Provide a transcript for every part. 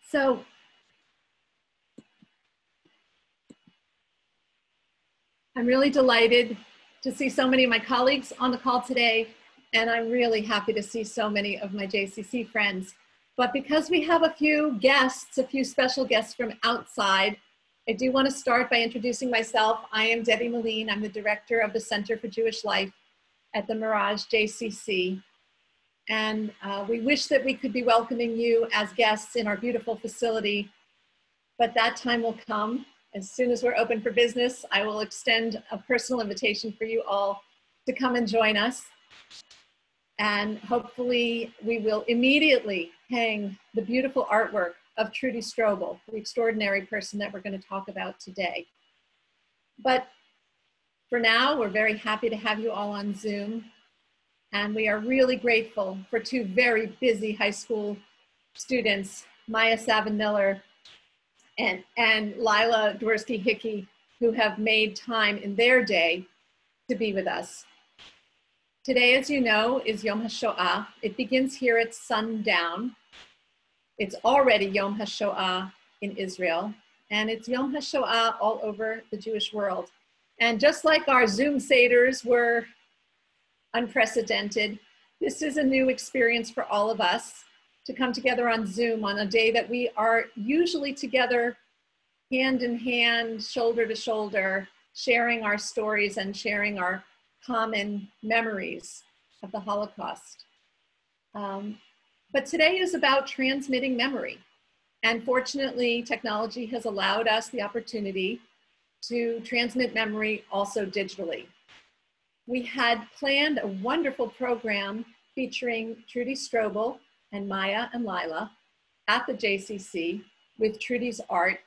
So I'm really delighted to see so many of my colleagues on the call today, and I'm really happy to see so many of my JCC friends. But because we have a few guests, a few special guests from outside, I do want to start by introducing myself. I am Debbie Moline. I'm the director of the Center for Jewish Life at the Mirage JCC. And we wish that we could be welcoming you as guests in our beautiful facility, but that time will come. As soon as we're open for business, I will extend a personal invitation for you all to come and join us. And hopefully we will immediately hang the beautiful artwork of Trudy Strobel, the extraordinary person that we're going to talk about today. But for now, we're very happy to have you all on Zoom. And we are really grateful for two very busy high school students, Maya Savin Miller and Lila Dworsky Hickey, who have made time in their day to be with us. Today, as you know, is Yom HaShoah. It begins here at sundown. It's already Yom HaShoah in Israel, and it's Yom HaShoah all over the Jewish world. And just like our Zoom Seders were unprecedented, this is a new experience for all of us to come together on Zoom on a day that we are usually together hand in hand, shoulder to shoulder, sharing our stories and sharing our common memories of the Holocaust. But today is about transmitting memory. And fortunately, technology has allowed us the opportunity to transmit memory also digitally. We had planned a wonderful program featuring Trudy Strobel and Maya and Lila at the JCC with Trudy's art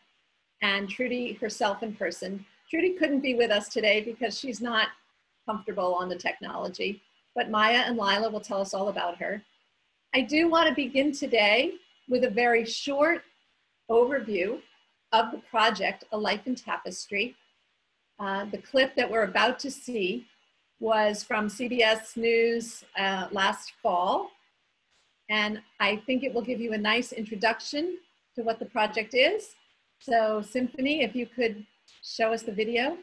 and Trudy herself in person. Trudy couldn't be with us today because she's not comfortable on the technology, but Maya and Lila will tell us all about her. I do want to begin today with a very short overview of the project, A Life in Tapestry. The clip that we're about to see was from CBS News last fall. And I think it will give you a nice introduction to what the project is. So Symphony, if you could show us the video.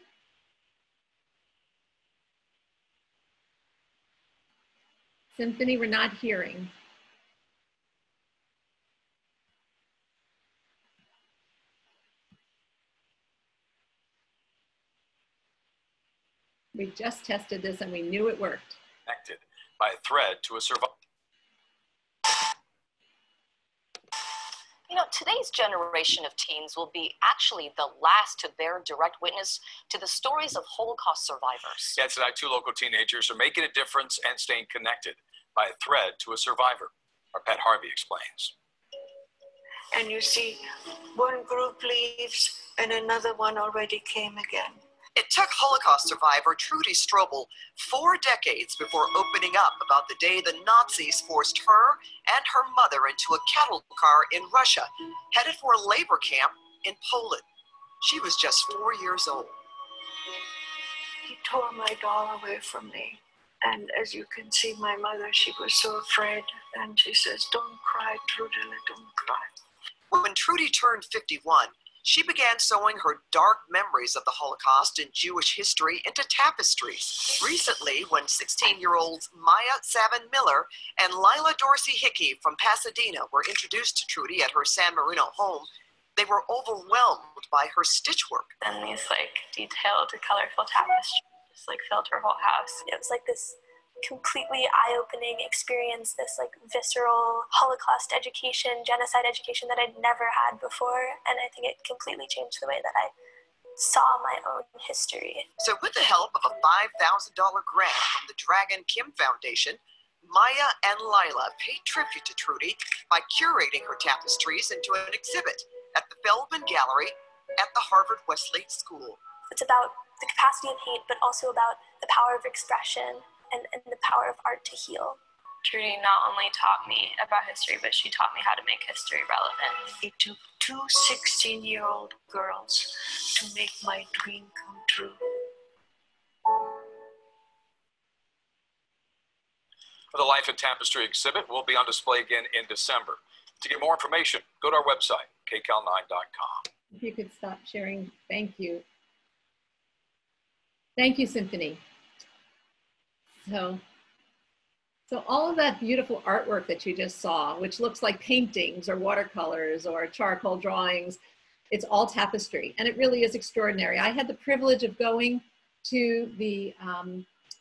Symphony, we're not hearing. We just tested this and we knew it worked. Connected by a thread to a survivor. You know, today's generation of teens will be actually the last to bear direct witness to the stories of Holocaust survivors. Yeah, tonight, two local teenagers are making a difference and staying connected by a thread to a survivor. Our Pat Harvey explains. And you see one group leaves and another one already came again. It took Holocaust survivor Trudy Strobel 4 decades before opening up about the day the Nazis forced her and her mother into a cattle car in Russia, headed for a labor camp in Poland. She was just 4 years old. He tore my doll away from me. And as you can see, my mother, she was so afraid. And she says, "Don't cry, Trudy, don't cry." When Trudy turned 51, she began sewing her dark memories of the Holocaust and Jewish history into tapestries. Recently, when 16-year-olds Maya Savin Miller and Lila Dworsky Hickey from Pasadena were introduced to Trudy at her San Marino home, they were overwhelmed by her stitch work. And these detailed, colorful tapestries just filled her whole house. It was this completely eye-opening experience, this visceral Holocaust education, genocide education that I'd never had before, and I think it completely changed the way that I saw my own history. So with the help of a $5,000 grant from the Dragon Kim Foundation, Maya and Lila paid tribute to Trudy by curating her tapestries into an exhibit at the Feldman Gallery at the Harvard Westlake School. It's about the capacity of hate, but also about the power of expression and the power of art to heal. Trudy not only taught me about history, but she taught me how to make history relevant. It took 2 16-year-old girls to make my dream come true. The Life in Tapestry exhibit will be on display again in December. To get more information, go to our website, kcal9.com. If you could stop sharing, thank you. Thank you, Symphony. So all of that beautiful artwork that you just saw, which looks like paintings or watercolors or charcoal drawings, it's all tapestry, and it really is extraordinary. I had the privilege of going to the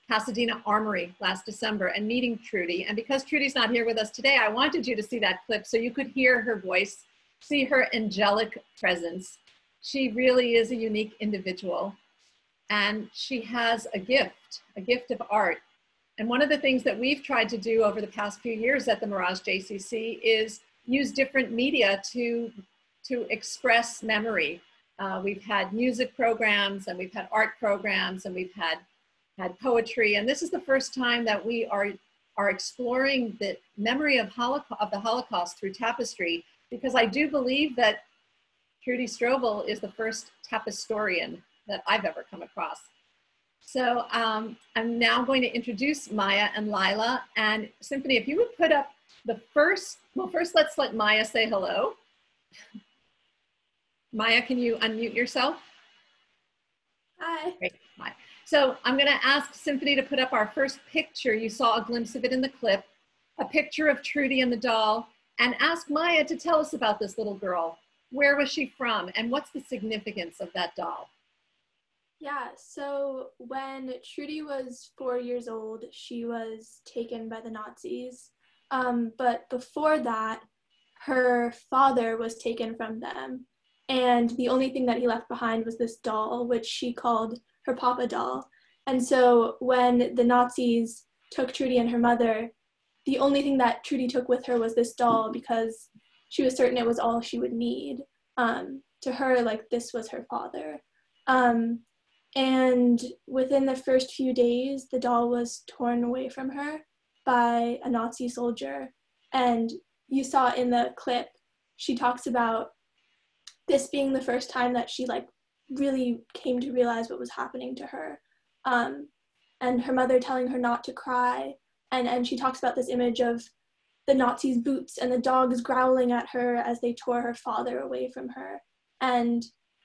Pasadena Armory last December and meeting Trudy, and because Trudy's not here with us today, I wanted you to see that clip so you could hear her voice, see her angelic presence. She really is a unique individual, and she has a gift of art. And one of the things that we've tried to do over the past few years at the Mirage JCC is use different media to express memory. We've had music programs, and we've had art programs, and we've had poetry. And this is the first time that we are exploring the memory of the Holocaust through tapestry, because I do believe that Trudy Strobel is the first tapistorian that I've ever come across. So I'm now going to introduce Maya and Lila. And Symphony, if you would put up the first, well, first let's let Maya say hello. Maya, can you unmute yourself? Hi. Great. Hi. So I'm going to ask Symphony to put up our first picture. You saw a glimpse of it in the clip, a picture of Trudy and the doll, and ask Maya to tell us about this little girl. Where was she from, and what's the significance of that doll? Yeah, so when Trudy was 4 years old, she was taken by the Nazis. But before that, her father was taken from them. And the only thing that he left behind was this doll, which she called her Papa doll. And so when the Nazis took Trudy and her mother, the only thing that Trudy took with her was this doll, because she was certain it was all she would need. To her, like, this was her father. And within the first few days, the doll was torn away from her by a Nazi soldier. And you saw in the clip, she talks about this being the first time that she really came to realize what was happening to her. And her mother telling her not to cry. And she talks about this image of the Nazis' boots and the dogs growling at her as they tore her father away from her. And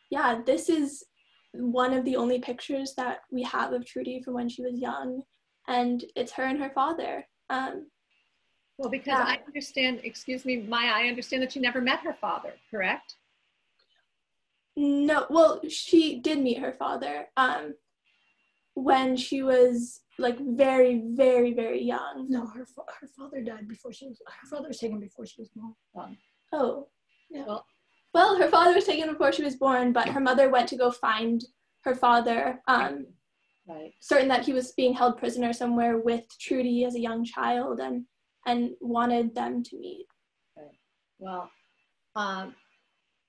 yeah, this is one of the only pictures that we have of Trudy from when she was young, and it's her and her father. Well, because yeah. I understand, excuse me, Maya, I understand that she never met her father, correct? No, well, she did meet her father when she was very, very, very young. No, her father died before her father was taken before she was born. Oh, yeah. Well, her father was taken before she was born, but her mother went to go find her father, right. Certain that he was being held prisoner somewhere with Trudy as a young child, and wanted them to meet. Okay. Well,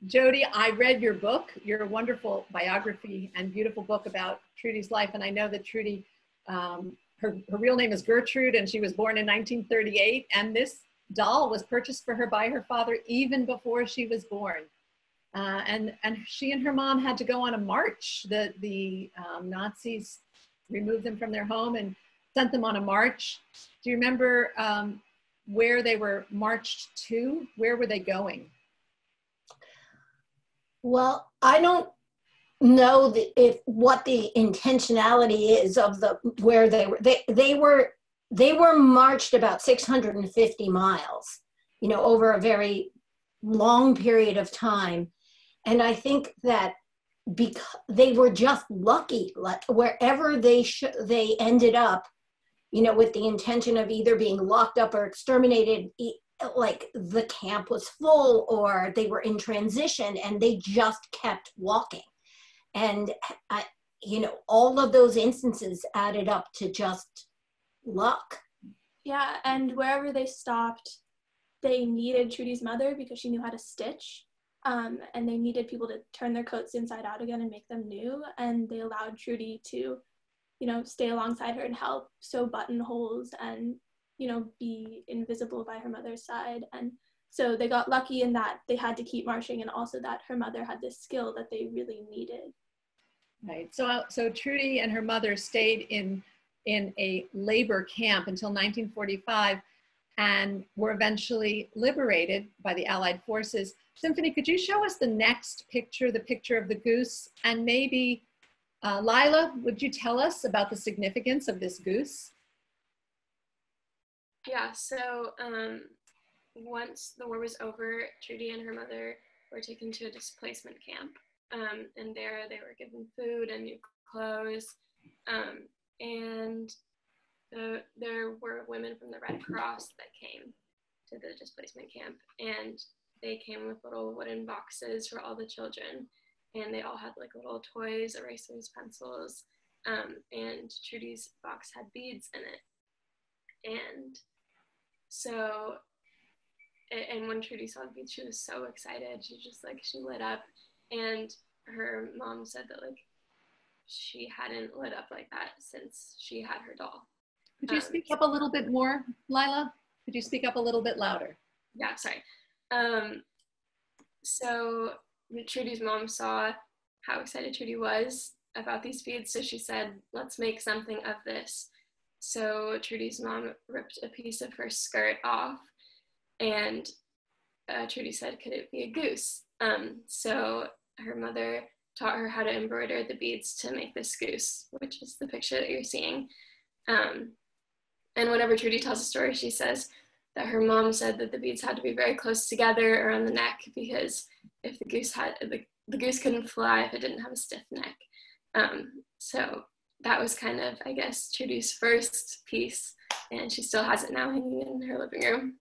Jody, I read your book, your wonderful biography and beautiful book about Trudy's life, and I know that Trudy, her real name is Gertrude, and she was born in 1938, and this doll was purchased for her by her father even before she was born. And she and her mom had to go on a march. The Nazis removed them from their home and sent them on a march. Do you remember where they were marched to? Where were they going? Well, I don't know what the intentionality is of where they were. They were marched about 650 miles, over a very long period of time. And I think that because they were just lucky, wherever they ended up, with the intention of either being locked up or exterminated, like the camp was full or they were in transition, and they just kept walking. And, all of those instances added up to just luck. Yeah, and wherever they stopped, they needed Trudy's mother because she knew how to stitch, and they needed people to turn their coats inside out again and make them new, and they allowed Trudy to, stay alongside her and help sew buttonholes and, be invisible by her mother's side. And so they got lucky in that they had to keep marching, and also that her mother had this skill that they really needed. Right, so Trudy and her mother stayed in a labor camp until 1945. and were eventually liberated by the Allied forces. Symphony, could you show us the next picture, the picture of the goose? And maybe, Lila, would you tell us about the significance of this goose? Yeah, so once the war was over, Trudy and her mother were taken to a displacement camp. And there they were given food and new clothes. And there were women from the Red Cross that came to the displacement camp. And they came with little wooden boxes for all the children. And they all had like little toys, erasers, pencils. And Trudy's box had beads in it. And so, and when Trudy saw the beads, she was so excited. She lit up. And her mom said that like she hadn't lit up like that since she had her doll. Could you speak up a little bit more, Lila? Could you speak up a little bit louder? Yeah, sorry. So Trudy's mom saw how excited Trudy was about these beads, so she said, let's make something of this. So Trudy's mom ripped a piece of her skirt off, and Trudy said, could it be a goose? So her mother taught her how to embroider the beads to make this goose, which is the picture that you're seeing. And whenever Trudy tells a story, she says that her mom said that the beads had to be very close together around the neck, because if the goose had, the goose couldn't fly if it didn't have a stiff neck. So that was kind of, I guess, Trudy's first piece, and she still has it now hanging in her living room.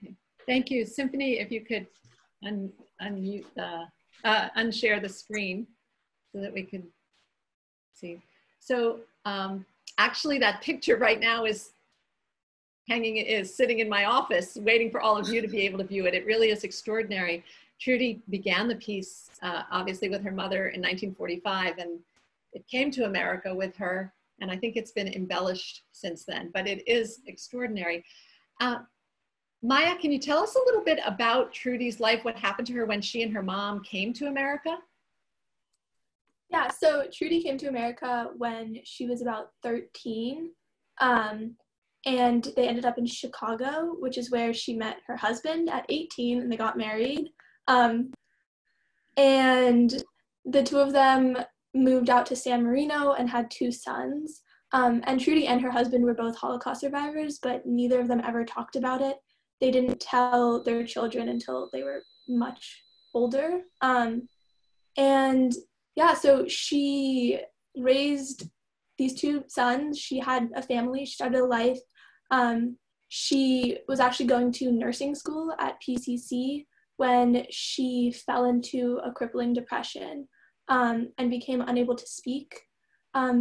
Okay, thank you. Symphony, if you could unmute unshare the screen so that we can see. So actually that picture right now is sitting in my office waiting for all of you to be able to view it. It really is extraordinary. Trudy began the piece obviously with her mother in 1945, and it came to America with her, and I think it's been embellished since then, but it is extraordinary. Maya, can you tell us a little bit about Trudy's life, what happened to her when she and her mom came to America? Yeah, so Trudy came to America when she was about 13, and they ended up in Chicago, which is where she met her husband at 18, and they got married. And the two of them moved out to San Marino and had 2 sons. And Trudy and her husband were both Holocaust survivors, but neither of them ever talked about it. They didn't tell their children until they were much older. And yeah, so she raised these 2 sons. She had a family, she started a life. She was actually going to nursing school at PCC when she fell into a crippling depression and became unable to speak.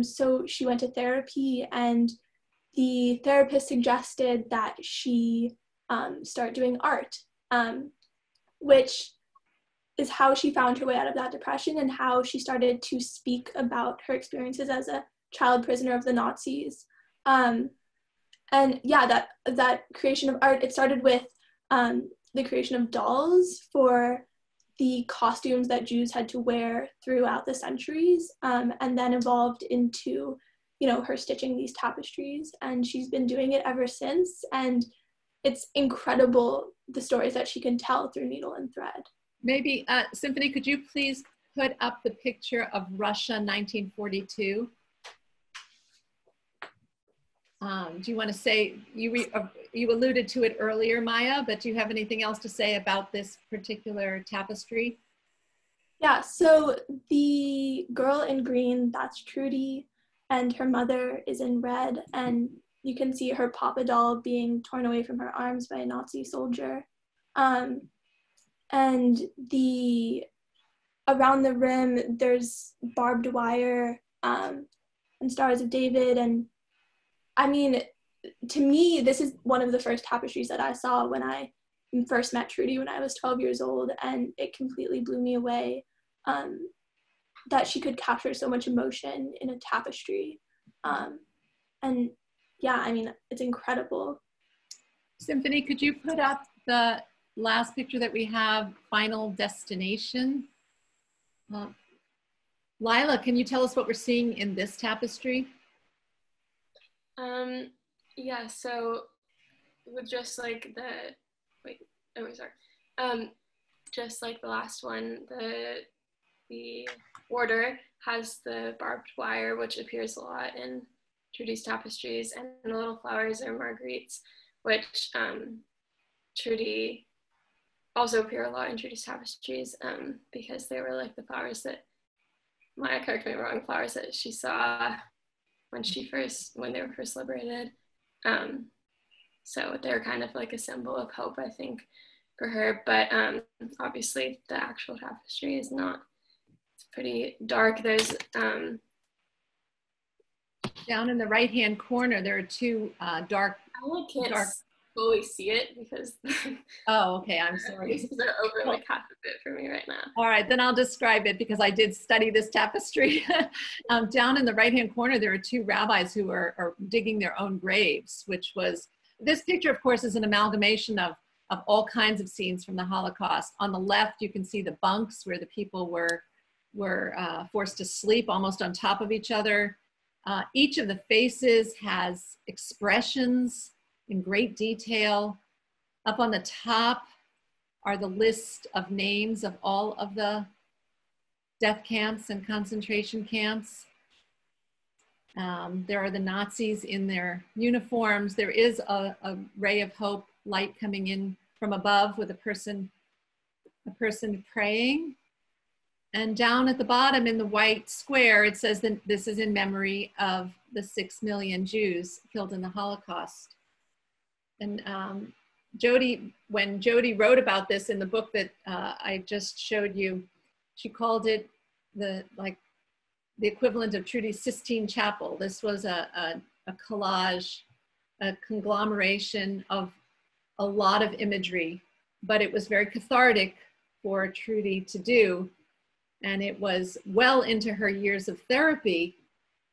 So she went to therapy, and the therapist suggested that she start doing art, which is how she found her way out of that depression and how she started to speak about her experiences as a child prisoner of the Nazis. And yeah, that creation of art, it started with the creation of dolls for the costumes that Jews had to wear throughout the centuries, and then evolved into, her stitching these tapestries. And she's been doing it ever since. And it's incredible, the stories that she can tell through needle and thread. Maybe, Symphony, could you please put up the picture of Russia 1942? Do you want to say, you alluded to it earlier, Maya, but do you have anything else to say about this particular tapestry? Yeah, so the girl in green, that's Trudy, and her mother is in red, and you can see her Papa doll being torn away from her arms by a Nazi soldier. And around the rim, there's barbed wire and Stars of David. And I mean, to me, this is one of the first tapestries that I saw when I first met Trudy when I was 12 years old, and it completely blew me away that she could capture so much emotion in a tapestry. And yeah, I mean, it's incredible. Symphony, could you put up the last picture that we have, Final Destination? Lila, can you tell us what we're seeing in this tapestry? Yeah, so with just like the, wait, oh, sorry. Just like the last one, the border has the barbed wire, which appears a lot in Trudy's tapestries, and the little flowers are marguerites, which Trudy also appear a lot in Trudy's tapestries, because they were like the flowers that, Maya, correct me if I'm wrong, flowers that she saw when they were first liberated. So they're kind of like a symbol of hope, I think, for her. But obviously the actual tapestry is not, it's pretty dark. There's down in the right-hand corner, there are two dark. I can't fully see it because oh, okay, I'm sorry. These are over like half of it for me right now. All right, then I'll describe it because I did study this tapestry. Down in the right-hand corner, there are two rabbis who are digging their own graves, which was, this picture, of course, is an amalgamation of all kinds of scenes from the Holocaust. On the left, you can see the bunks where the people were forced to sleep almost on top of each other. Each of the faces has expressions in great detail. Up on the top are the list of names of all of the death camps and concentration camps. There are the Nazis in their uniforms. There is a ray of hope, light coming in from above with a person praying. And down at the bottom in the white square, it says that this is in memory of the 6 million Jews killed in the Holocaust. And when Jody wrote about this in the book that I just showed you, she called it the equivalent of Trudy's Sistine Chapel. This was a collage, a conglomeration of a lot of imagery, but it was very cathartic for Trudy to do. And it was well into her years of therapy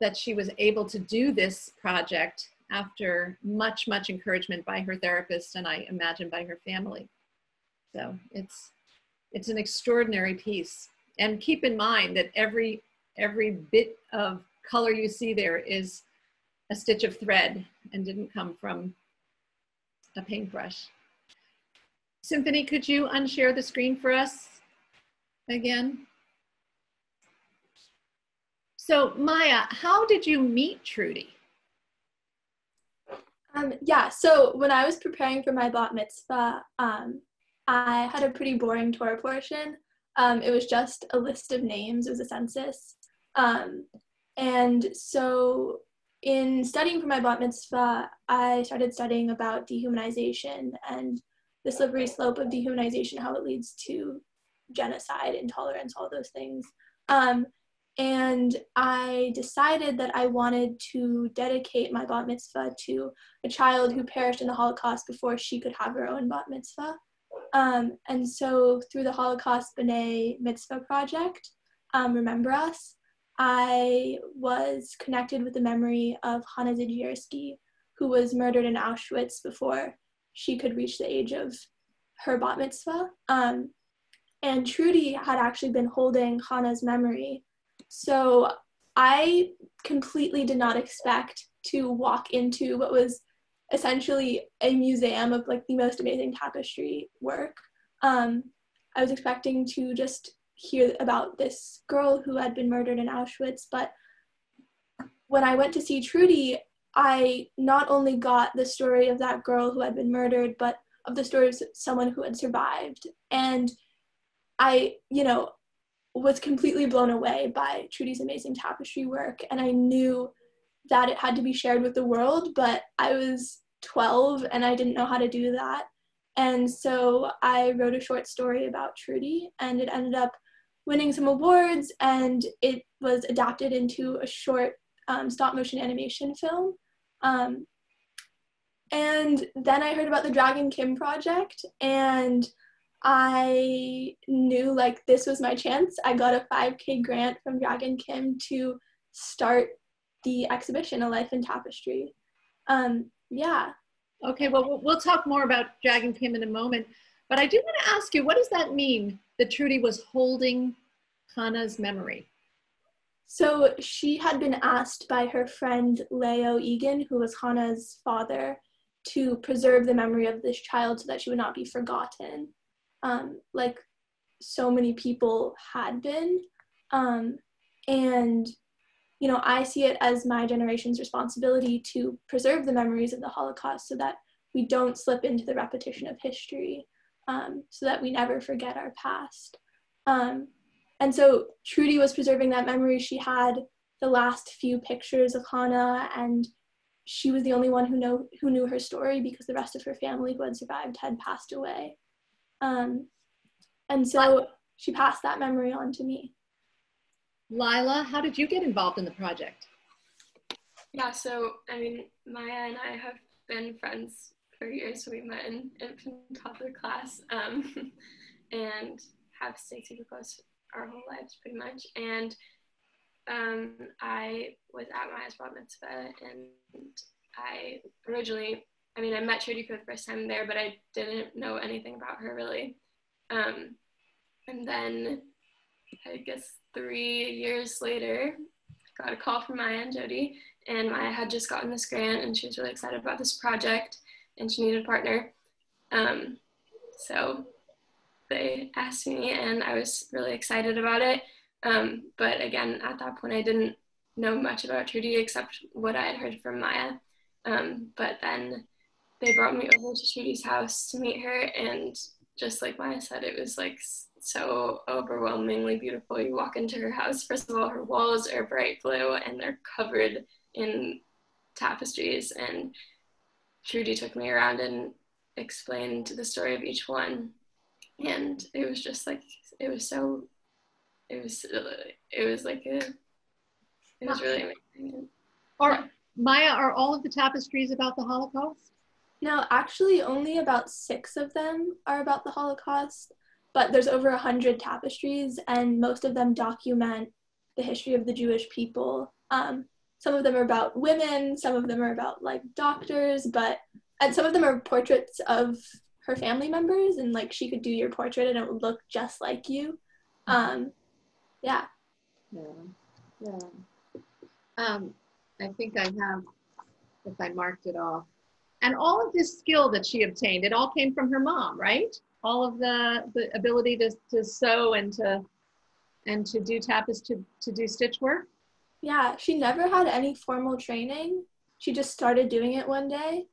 that she was able to do this project after much, much encouragement by her therapist, and I imagine by her family. So it's an extraordinary piece. And keep in mind that every bit of color you see there is a stitch of thread and didn't come from a paintbrush. Symphony, could you unshare the screen for us again? So Maya, how did you meet Trudy? Yeah, so when I was preparing for my bat mitzvah, I had a pretty boring Torah portion. It was just a list of names, it was a census. And so in studying for my bat mitzvah, I started studying about dehumanization and the slippery slope of dehumanization, how it leads to genocide, intolerance, all those things. And I decided that I wanted to dedicate my bat mitzvah to a child who perished in the Holocaust before she could have her own bat mitzvah. And so through the Holocaust B'nai Mitzvah Project, Remember Us, I was connected with the memory of Hannah Dworsky, who was murdered in Auschwitz before she could reach the age of her bat mitzvah. And Trudy had actually been holding Hannah's memory. So I completely did not expect to walk into what was essentially a museum of like the most amazing tapestry work. I was expecting to just hear about this girl who had been murdered in Auschwitz, but when I went to see Trudy, I not only got the story of that girl who had been murdered, but of the story of someone who had survived. And I, was completely blown away by Trudy's amazing tapestry work. And I knew that it had to be shared with the world, but I was 12 and I didn't know how to do that. And so I wrote a short story about Trudy, and it ended up winning some awards, and it was adapted into a short stop motion animation film. And then I heard about the Dragon Kim project, and I knew like this was my chance. I got a 5K grant from Dragon Kim to start the exhibition, A Life in Tapestry. Yeah. Okay, well, we'll talk more about Dragon Kim in a moment, but I do want to ask you, what does that mean that Trudy was holding Hannah's memory? So she had been asked by her friend Leo Egan, who was Hannah's father, to preserve the memory of this child so that she would not be forgotten, like so many people had been. And, you know, I see it as my generation's responsibility to preserve the memories of the Holocaust so that we don't slip into the repetition of history, so that we never forget our past. And so Trudy was preserving that memory. She had the last few pictures of Hannah, and she was the only one who knew her story because the rest of her family who had survived had passed away. And so she passed that memory on to me. Lila, how did you get involved in the project? Yeah, so, I mean, Maya and I have been friends for years. We met in infant toddler class, and have stayed super close our whole lives pretty much. And I was at Maya's bat mitzvah, and I originally, I mean, I met Trudy for the first time there, but I didn't know anything about her really. And then I guess 3 years later, got a call from Maya and Jody, and Maya had just gotten this grant and she was really excited about this project and she needed a partner. So they asked me and I was really excited about it. But again, at that point, I didn't know much about Trudy except what I had heard from Maya. But then they brought me over to Trudy's house to meet her, and just like Maya said, it was like so overwhelmingly beautiful. You walk into her house, first of all, her walls are bright blue and they're covered in tapestries, and Trudy took me around and explained the story of each one, and it was just like, it was really amazing. Maya, are all of the tapestries about the Holocaust? No, actually only about 6 of them are about the Holocaust, but there's over 100 tapestries and most of them document the history of the Jewish people. Some of them are about women, some of them are about like doctors, and some of them are portraits of her family members, and like she could do your portrait and it would look just like you. Yeah. I think I have, if I marked it off. And all of this skill that she obtained, it all came from her mom, right? All of the ability to sew and to do tapestry, to do stitch work? Yeah, she never had any formal training. She just started doing it one day.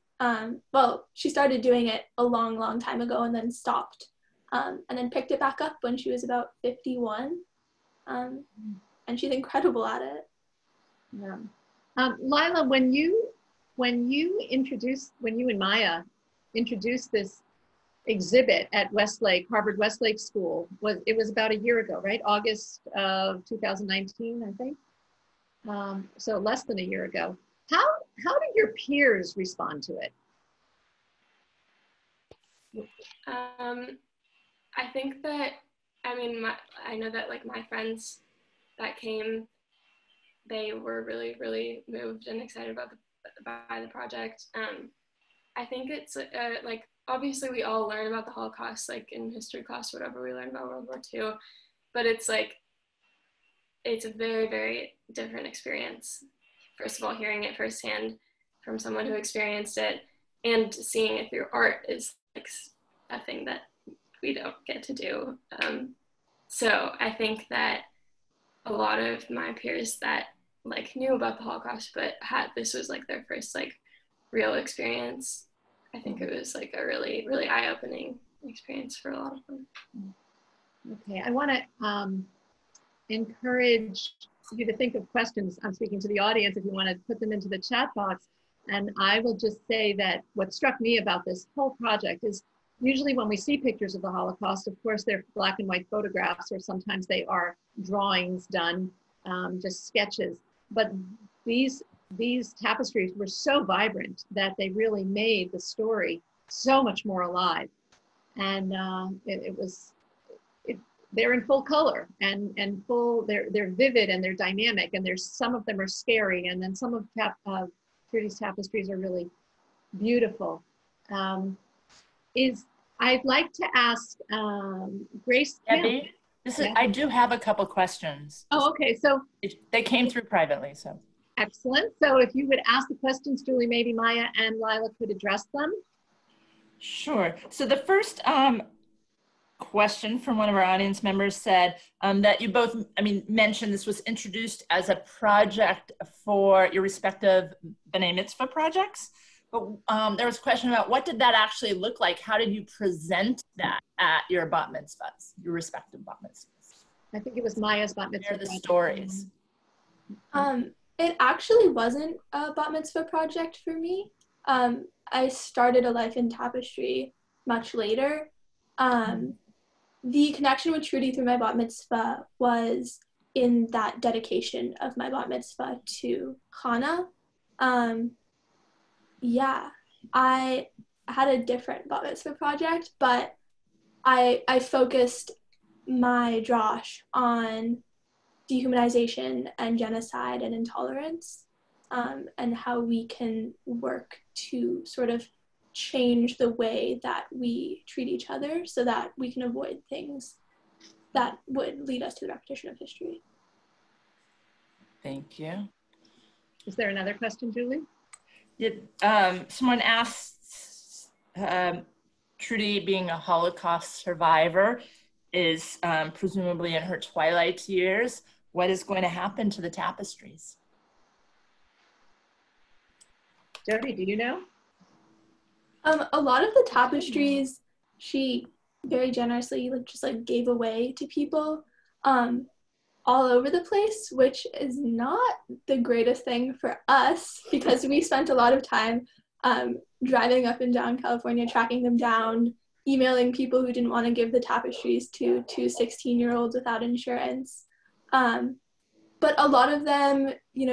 Well, she started doing it a long, long time ago and then stopped. And then picked it back up when she was about 51. And she's incredible at it. Yeah. Lila, when you and Maya introduced this exhibit at Westlake, Harvard Westlake School, it was about a year ago, right? August of 2019, I think. So less than a year ago. How did your peers respond to it? I think that, I mean, I know that like my friends that came, they were really, really moved and excited by the project. I think it's like, obviously we all learn about the Holocaust, like in history class, whatever, we learn about World War II, but it's like, it's a very, very different experience. First of all, hearing it firsthand from someone who experienced it, and seeing it through art is like a thing that we don't get to do. So I think that a lot of my peers that like knew about the Holocaust, but this was like their first like real experience. I think it was like a really, really eye-opening experience for a lot of them. Okay, I want to encourage you to think of questions. I'm speaking to the audience if you want to put them into the chat box. And I will just say that what struck me about this whole project is usually when we see pictures of the Holocaust, of course, they're black and white photographs, or sometimes they are drawings done, just sketches. But these tapestries were so vibrant that they really made the story so much more alive. And they're in full color and full, they're vivid and they're dynamic, and some of them are scary, and then some of Trudy's tapestries are really beautiful. I'd like to ask Grace. Debbie, I do have a couple questions. Oh, okay. So they came through privately, so. Excellent. So if you would ask the questions, Julie, maybe Maya and Lila could address them. Sure. So the first question from one of our audience members said that you both, mentioned this was introduced as a project for your respective B'nai Mitzvah projects. But there was a question about what did that actually look like? How did you present that at your bat mitzvahs, your respective bat mitzvahs? I think it was Maya's bat mitzvah. Share the stories. It actually wasn't a bat mitzvah project for me. I started a life in tapestry much later. The connection with Trudy through my bat mitzvah was in that dedication of my bat mitzvah to Hannah. Yeah, I had a different bat mitzvah project, but I focused my drosh on dehumanization and genocide and intolerance, and how we can work to sort of change the way that we treat each other so that we can avoid things that would lead us to the repetition of history. Thank you. Is there another question, Julie? Someone asked, Trudy, being a Holocaust survivor, is presumably in her twilight years. What is going to happen to the tapestries? Jody, do you know? A lot of the tapestries she very generously just gave away to people all over the place, which is not the greatest thing for us because we spent a lot of time driving up and down California, tracking them down, emailing people who didn't want to give the tapestries to 16-year-olds without insurance. But a lot of them,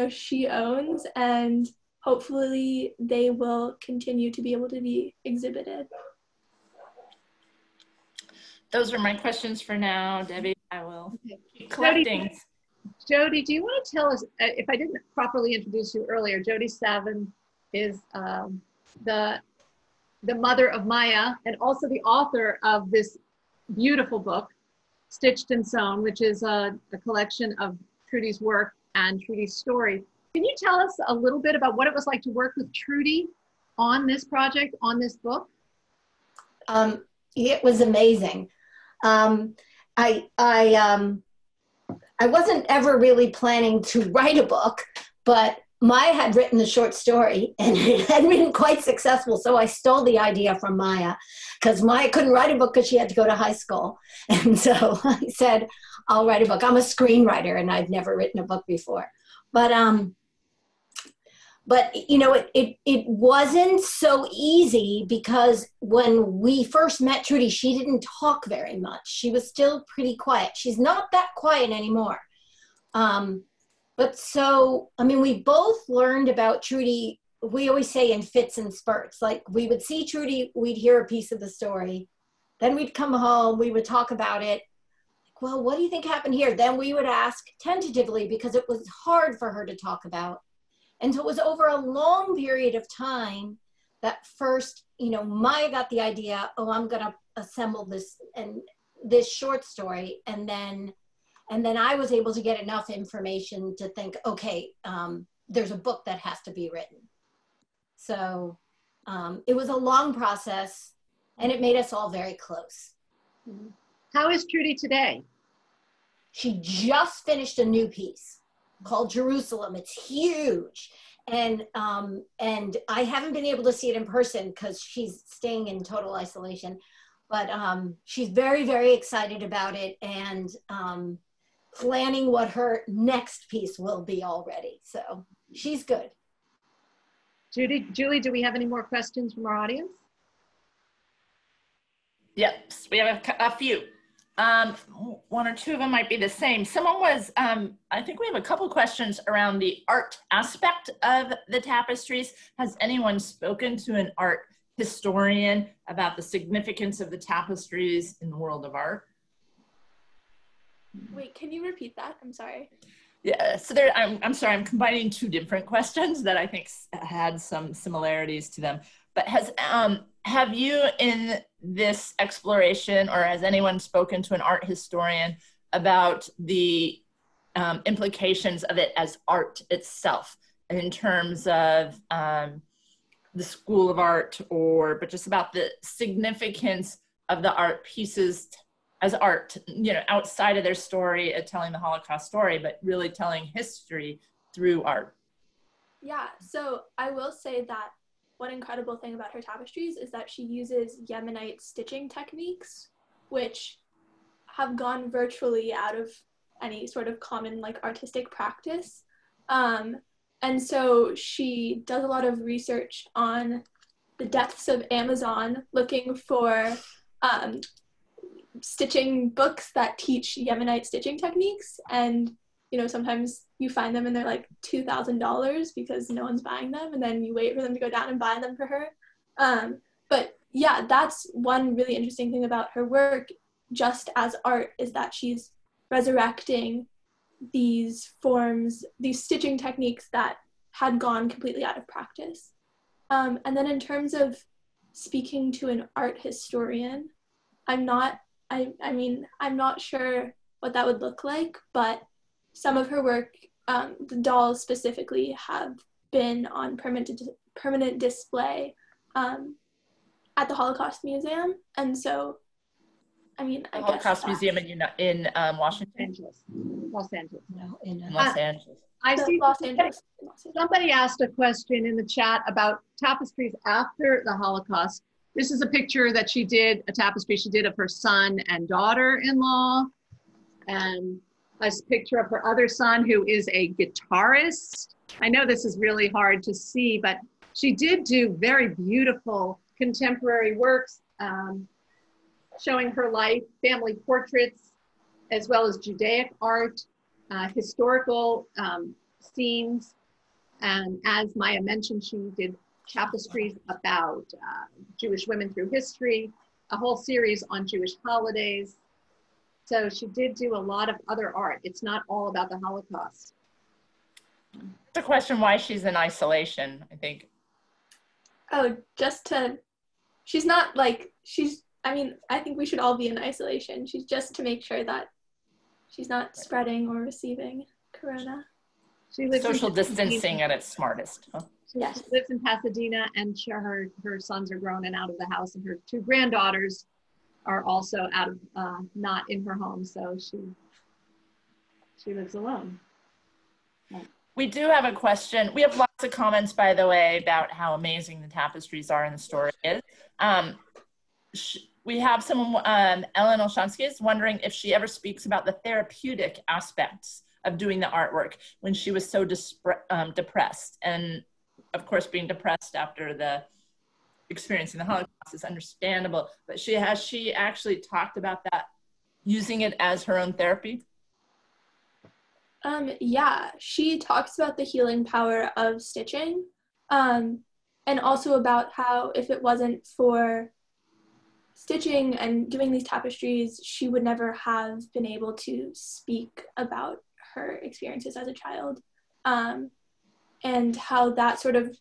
she owns, and hopefully they will continue to be able to be exhibited. Those are my questions for now, Debbie. I will keep collecting. Jody, do you want to tell us, if I didn't properly introduce you earlier, Jody Savin is the mother of Maya and also the author of this beautiful book, Stitched and Sewn, which is a collection of Trudy's work and Trudy's story. Can you tell us a little bit about what it was like to work with Trudy on this project, on this book? It was amazing. I wasn't ever really planning to write a book, but Maya had written the short story and it had been quite successful. So I stole the idea from Maya because Maya couldn't write a book because she had to go to high school. And so I said, I'll write a book. I'm a screenwriter and I've never written a book before. But it wasn't so easy because when we first met Trudy, she didn't talk very much. She was still pretty quiet. She's not that quiet anymore. But so, we both learned about Trudy, we always say in fits and spurts. Like we would see Trudy, we'd hear a piece of the story. Then we'd come home, we would talk about it. Like, well, what do you think happened here? Then we would ask tentatively because it was hard for her to talk about. And so it was over a long period of time that first, Maya got the idea, I'm going to assemble this short story. And then I was able to get enough information to think, okay, there's a book that has to be written. So it was a long process and it made us all very close. How is Trudy today? She just finished a new piece called Jerusalem. It's huge. And I haven't been able to see it in person because she's staying in total isolation, but she's very, very excited about it and planning what her next piece will be already. So she's good. Julie, do we have any more questions from our audience? Yep, we have a few. One or two of them might be the same. Someone was, I think we have a couple questions around the art aspect of the tapestries. Has anyone spoken to an art historian about the significance of the tapestries in the world of art? Wait, can you repeat that? I'm sorry. Yeah, so I'm sorry, I'm combining two different questions that I think had some similarities to them. But have you in this exploration, or has anyone spoken to an art historian about the implications of it as art itself in terms of the School of Art, but just about the significance of the art pieces as art, you know, outside of their story at telling the Holocaust story, but really telling history through art. Yeah, so I will say that one incredible thing about her tapestries is that she uses Yemenite stitching techniques, which have gone virtually out of any sort of common like artistic practice. And so she does a lot of research on the depths of Amazon, looking for stitching books that teach Yemenite stitching techniques. And, you know, sometimes you find them and they're like $2,000 because no one's buying them. And then you wait for them to go down and buy them for her. But yeah, that's one really interesting thing about her work, just as art, is that she's resurrecting these forms, these stitching techniques that had gone completely out of practice. And then in terms of speaking to an art historian, I'm not sure what that would look like, but some of her work, the dolls specifically, have been on permanent display at the Holocaust Museum. And so, I mean, I guess Holocaust Museum in Washington? Los Angeles. No, in Los Angeles. I see Los Angeles. somebody asked a question in the chat about tapestries after the Holocaust. This is a picture that she did, a tapestry she did of her son and daughter-in-law. And a picture of her other son, who is a guitarist. I know this is really hard to see, but she did do very beautiful contemporary works showing her life, family portraits, as well as Judaic art, historical scenes. And as Maya mentioned, she did tapestries about Jewish women through history, a whole series on Jewish holidays. So she did do a lot of other art. It's not all about the Holocaust. The question why she's in isolation, I think. Oh, she's not like, I think we should all be in isolation. She's just to make sure that she's not spreading or receiving corona. She lives social distancing at its smartest. Huh? Yes. She lives in Pasadena, and her sons are grown and out of the house, and her two granddaughters are also out of, not in her home, so she lives alone. Right. We do have a question. We have lots of comments, by the way, about how amazing the tapestries are and the story is. We have someone, Ellen Olshansky, is wondering if she ever speaks about the therapeutic aspects of doing the artwork when she was so depressed. And of course, being depressed after the experiencing the Holocaust is understandable, but has she actually talked about that, using it as her own therapy? Yeah, she talks about the healing power of stitching, and also about how if it wasn't for stitching and doing these tapestries, she would never have been able to speak about her experiences as a child, and how that sort of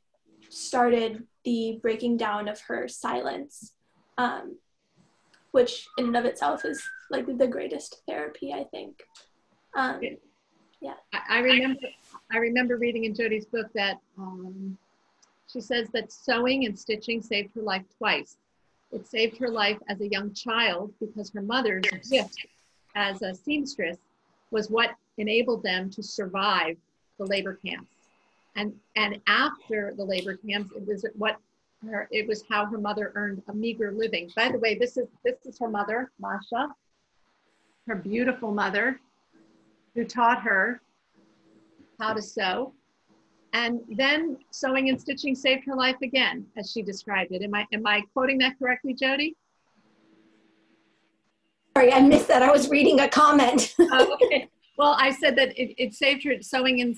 started the breaking down of her silence, which in and of itself is like the greatest therapy, I think. Yeah. I remember reading in Jodi's book that she says that sewing and stitching saved her life twice. It saved her life as a young child because her mother's gift as a seamstress was what enabled them to survive the labor camps. And after the labor camps, it was how her mother earned a meager living. By the way, this is her mother, Masha, her beautiful mother, who taught her how to sew. And then sewing and stitching saved her life again, as she described it. Am I quoting that correctly, Jodi? Sorry, I missed that. I was reading a comment. Oh, okay. Well, I said that it saved her, sewing and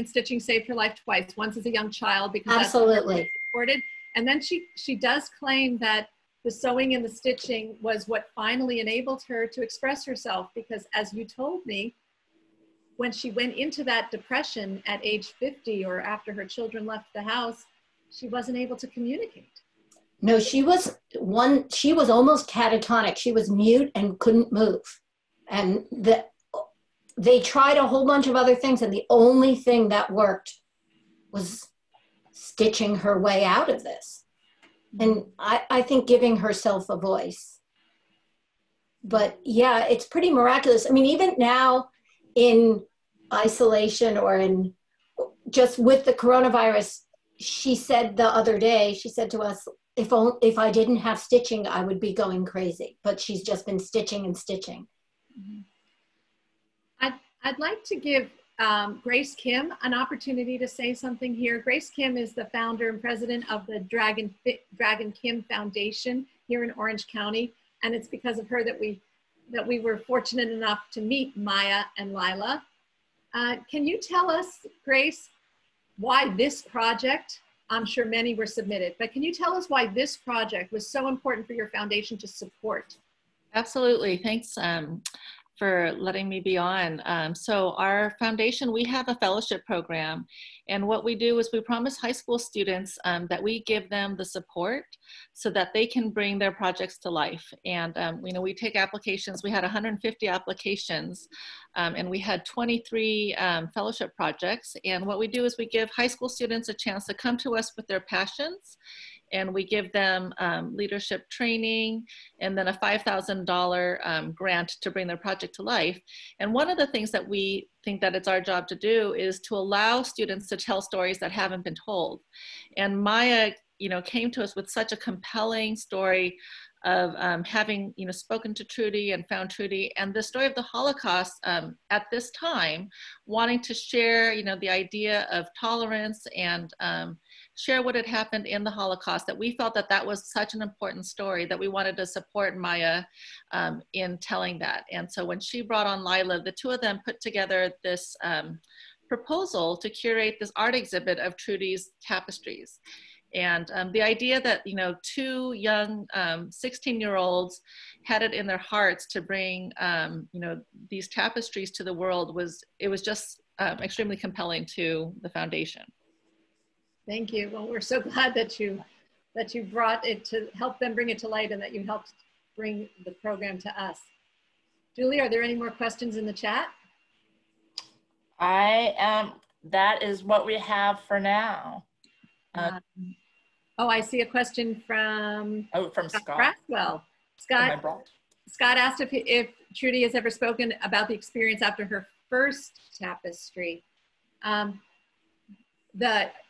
stitching saved her life twice. Once as a young child, because absolutely that's supported. And then she does claim that the sewing and the stitching was what finally enabled her to express herself, because as you told me, when she went into that depression at age 50 or after her children left the house, she wasn't able to communicate. No, she was almost catatonic. She was mute and couldn't move. And they tried a whole bunch of other things, and the only thing that worked was stitching her way out of this. And I think giving herself a voice. But yeah, it's pretty miraculous. I mean, even now in isolation or in just with the coronavirus, she said the other day, she said to us, if I didn't have stitching, I would be going crazy. But she's just been stitching and stitching. I'd like to give Grace Kim an opportunity to say something here. Grace Kim is the founder and president of the Dragon Kim Foundation here in Orange County. And it's because of her that we were fortunate enough to meet Maya and Lila. Can you tell us, Grace, why this project, I'm sure many were submitted, but can you tell us why this project was so important for your foundation to support? Absolutely, thanks for letting me be on. So our foundation, we have a fellowship program, and what we do is we promise high school students that we give them the support so that they can bring their projects to life. And we take applications. We had 150 applications, and we had 23 fellowship projects. And what we do is we give high school students a chance to come to us with their passions, and we give them leadership training and then a $5,000 grant to bring their project to life. And one of the things that we think that it's our job to do is to allow students to tell stories that haven't been told. And Maya, came to us with such a compelling story of having, spoken to Trudy and found Trudy, and the story of the Holocaust at this time, wanting to share, the idea of tolerance and share what had happened in the Holocaust, that we felt that that was such an important story that we wanted to support Maya in telling that. And so when she brought on Lila, the two of them put together this proposal to curate this art exhibit of Trudy's tapestries. And the idea that, two young 16-year-olds had it in their hearts to bring, these tapestries to the world was just extremely compelling to the foundation. Thank you. Well, we're so glad that you brought it to help them bring it to light and that you helped bring the program to us. Julie, are there any more questions in the chat? That is what we have for now. I see a question from Scott Braswell. Scott asked if Trudy has ever spoken about the experience after her first tapestry.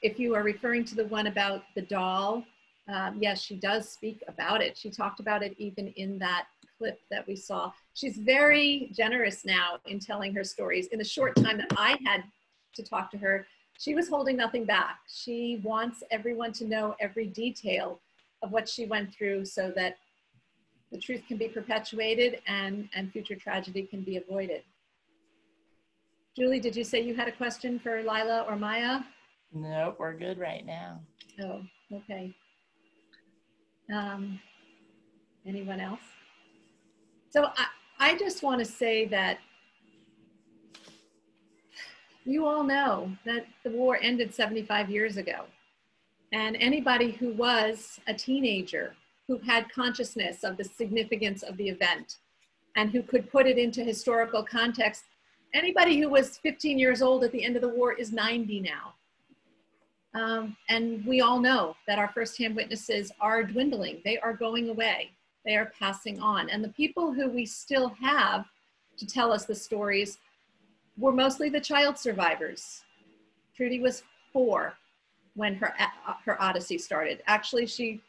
If you are referring to the one about the doll, yes, she does speak about it. She talked about it even in that clip that we saw. She's very generous now in telling her stories. In the short time that I had to talk to her, she was holding nothing back. She wants everyone to know every detail of what she went through so that the truth can be perpetuated and future tragedy can be avoided. Julie, did you say you had a question for Lila or Maya? Nope, we're good right now. Oh, okay. Anyone else? So I just want to say that you all know that the war ended 75 years ago. And anybody who was a teenager, who had consciousness of the significance of the event and who could put it into historical context, anybody who was 15 years old at the end of the war is 90 now. And we all know that our firsthand witnesses are dwindling. They are going away. They are passing on. And the people who we still have to tell us the stories were mostly the child survivors. Trudy was 4 when her odyssey started. Actually,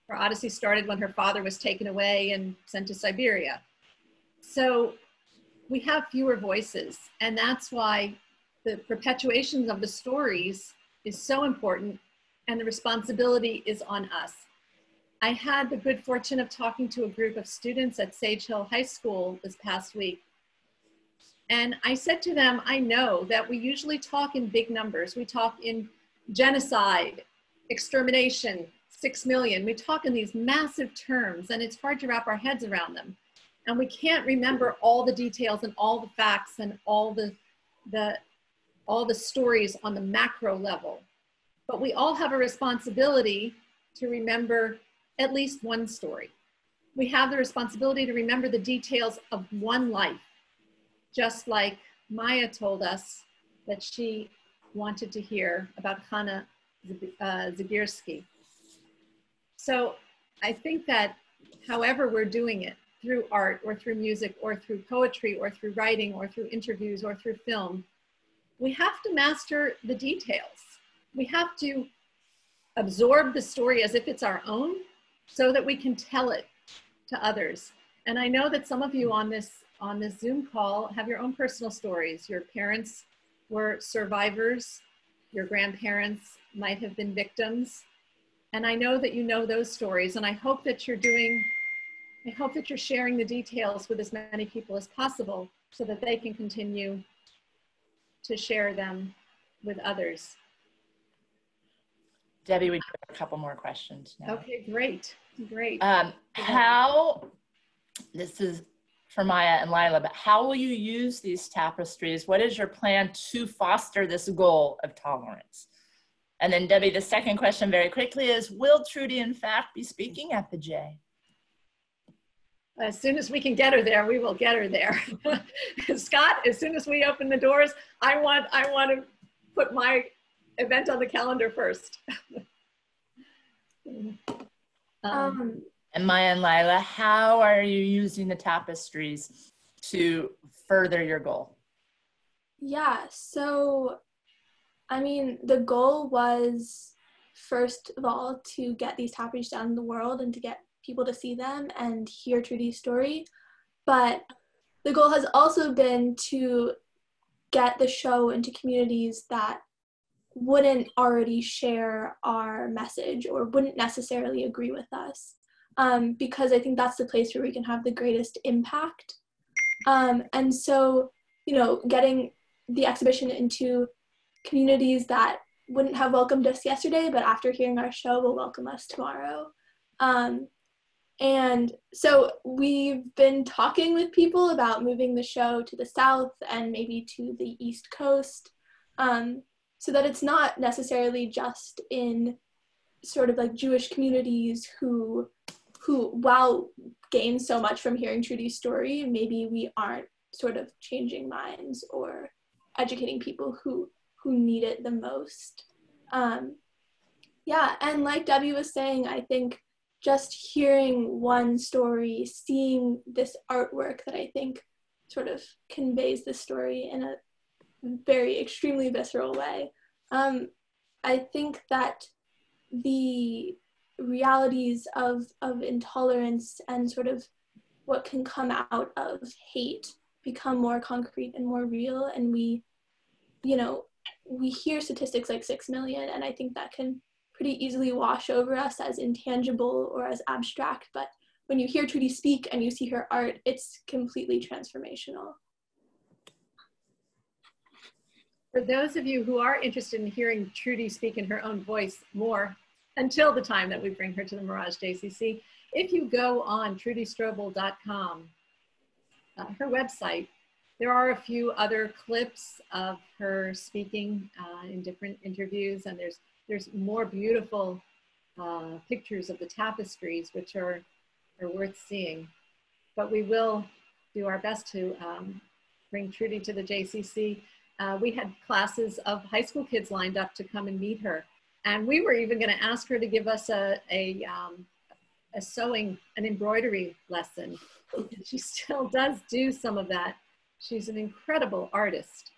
her odyssey started when her father was taken away and sent to Siberia. So we have fewer voices, and that's why the perpetuation of the stories is so important, and the responsibility is on us. I had the good fortune of talking to a group of students at Sage Hill High School this past week. And I said to them, I know that we usually talk in big numbers. We talk in genocide, extermination, 6 million. We talk in these massive terms, and it's hard to wrap our heads around them. And we can't remember all the details and all the facts and all the stories on the macro level. But we all have a responsibility to remember at least one story. We have the responsibility to remember the details of one life. Just like Maya told us that she wanted to hear about Hannah Zagierski. So I think that however we're doing it, through art or through music or through poetry or through writing or through interviews or through film, we have to master the details. We have to absorb the story as if it's our own so that we can tell it to others. And I know that some of you on this Zoom call have your own personal stories. Your parents were survivors, your grandparents might have been victims. And I know that you know those stories, and I hope that you're sharing the details with as many people as possible so that they can continue to share them with others. Debbie, we have a couple more questions now. Okay, great, great. This is for Maya and Lila, but how will you use these tapestries? What is your plan to foster this goal of tolerance? And then Debbie, the second question very quickly is, will Trudy in fact be speaking at the J? As soon as we can get her there, we will get her there. Scott, as soon as we open the doors, I want to put my event on the calendar first. And Maya and Lila, how are you using the tapestries to further your goal? Yeah, so, I mean, the goal was, first of all, to get these tapestries out in the world and to get people to see them and hear Trudy's story. But the goal has also been to get the show into communities that wouldn't already share our message or wouldn't necessarily agree with us. Because I think that's the place where we can have the greatest impact. And so, you know, getting the exhibition into communities that wouldn't have welcomed us yesterday, but after hearing our show will welcome us tomorrow. And so we've been talking with people about moving the show to the South and maybe to the East Coast, so that it's not necessarily just in sort of like Jewish communities who while gain so much from hearing Trudy's story, maybe we aren't sort of changing minds or educating people who need it the most. Yeah, and like Debbie was saying, I think just hearing one story, seeing this artwork that I think sort of conveys the story in a very extremely visceral way. I think that the realities of intolerance and sort of what can come out of hate become more concrete and more real, and we hear statistics like 6 million, and I think that can pretty easily wash over us as intangible or as abstract, but when you hear Trudy speak and you see her art, it's completely transformational. For those of you who are interested in hearing Trudy speak in her own voice more, until the time that we bring her to the Mirage JCC, if you go on trudystrobel.com, her website, there are a few other clips of her speaking in different interviews, and there's more beautiful pictures of the tapestries, which are worth seeing. But we will do our best to bring Trudy to the JCC. We had classes of high school kids lined up to come and meet her. And we were even going to ask her to give us a sewing, an embroidery lesson. She still does do some of that. She's an incredible artist.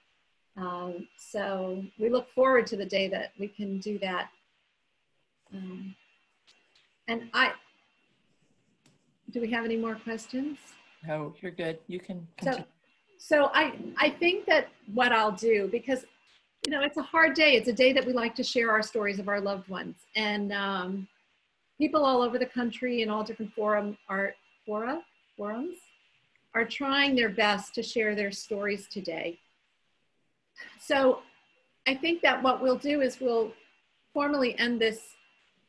So we look forward to the day that we can do that. Do we have any more questions? No, you're good. You can continue. So I think that what I'll do, because you know, it's a hard day. It's a day that we like to share our stories of our loved ones. And people all over the country in all different forums are trying their best to share their stories today. So I think that what we'll do is we'll formally end this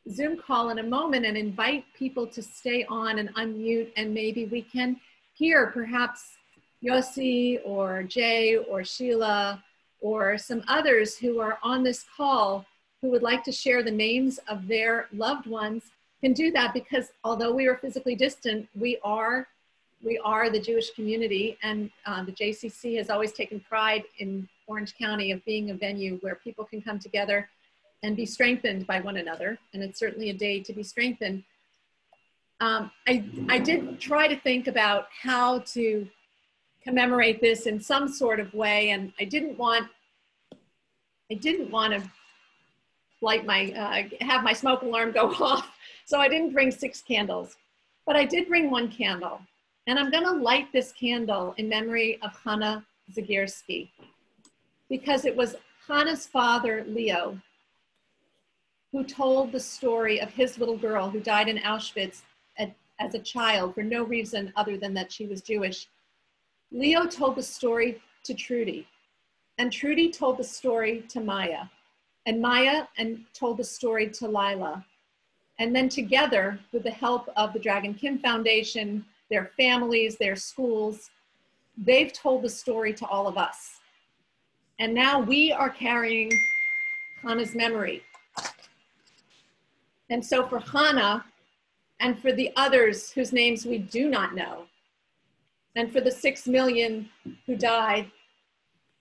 Zoom call in a moment and invite people to stay on and unmute, and maybe we can hear perhaps Yossi or Jay or Sheila or some others who are on this call who would like to share the names of their loved ones can do that, because although we are physically distant, we are the Jewish community, and the JCC has always taken pride in Orange County of being a venue where people can come together and be strengthened by one another. And it's certainly a day to be strengthened. I did try to think about how to commemorate this in some sort of way, and I didn't want to light my, have my smoke alarm go off, so I didn't bring 6 candles, but I did bring 1 candle, and I'm gonna light this candle in memory of Hannah Zagierski, because it was Hannah's father, Leo, who told the story of his little girl who died in Auschwitz as a child for no reason other than that she was Jewish. Leo told the story to Trudy, and Trudy told the story to Maya, and Maya told the story to Lila. And then together, with the help of the Dragon Kim Foundation, their families, their schools, they've told the story to all of us. And now we are carrying Hannah's memory. And so for Hannah, and for the others whose names we do not know, and for the 6 million who died,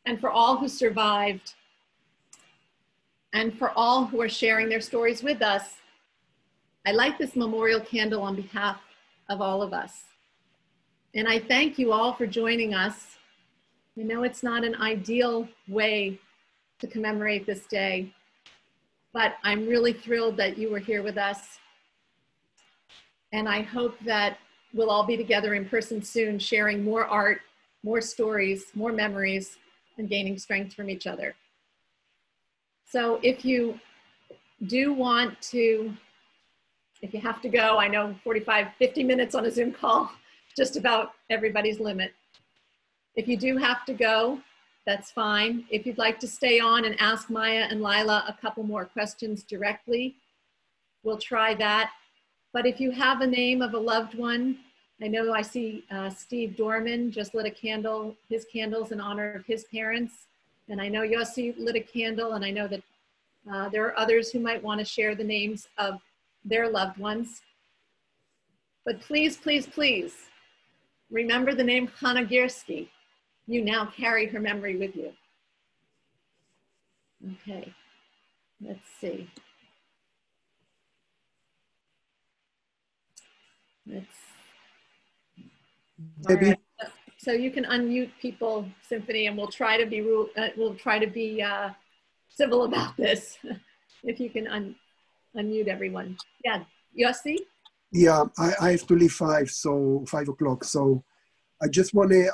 and for all who survived, and for all who are sharing their stories with us, I light this memorial candle on behalf of all of us. And I thank you all for joining us. I know it's not an ideal way to commemorate this day, but I'm really thrilled that you were here with us. And I hope that we'll all be together in person soon, sharing more art, more stories, more memories, and gaining strength from each other. So if you do want to, if you have to go, I know 45, 50 minutes on a Zoom call, just about everybody's limit. If you do have to go, that's fine. If you'd like to stay on and ask Maya and Lila a couple more questions directly, we'll try that. But if you have a name of a loved one, I know I see Steve Dorman just lit a candle, his candles in honor of his parents. And I know Yossi lit a candle, and I know that there are others who might want to share the names of their loved ones. But please, please, please, remember the name Hannah Zagierski. You now carry her memory with you. Okay, let's see. All right. So you can unmute people, Symphony, and we'll try to be civil about this. If you can unmute everyone. Yeah, Yossi? Yeah, I have to leave 5 o'clock. So I just want to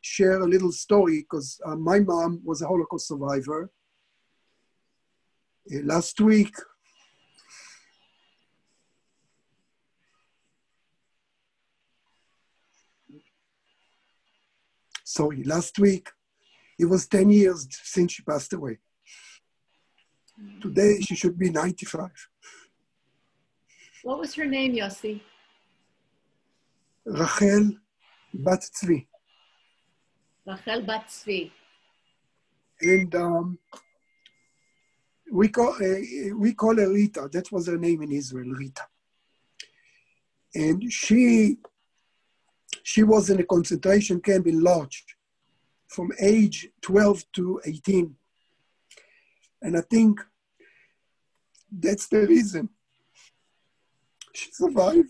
share a little story, because my mom was a Holocaust survivor. Last week, it was 10 years since she passed away. Today, she should be 95. What was her name, Yossi? Rachel Bat Tzvi. Rachel Bat Tzvi. And we call her Rita. That was her name in Israel, Rita. And she was in a concentration camp in Lodz from age 12 to 18. And I think that's the reason she survived.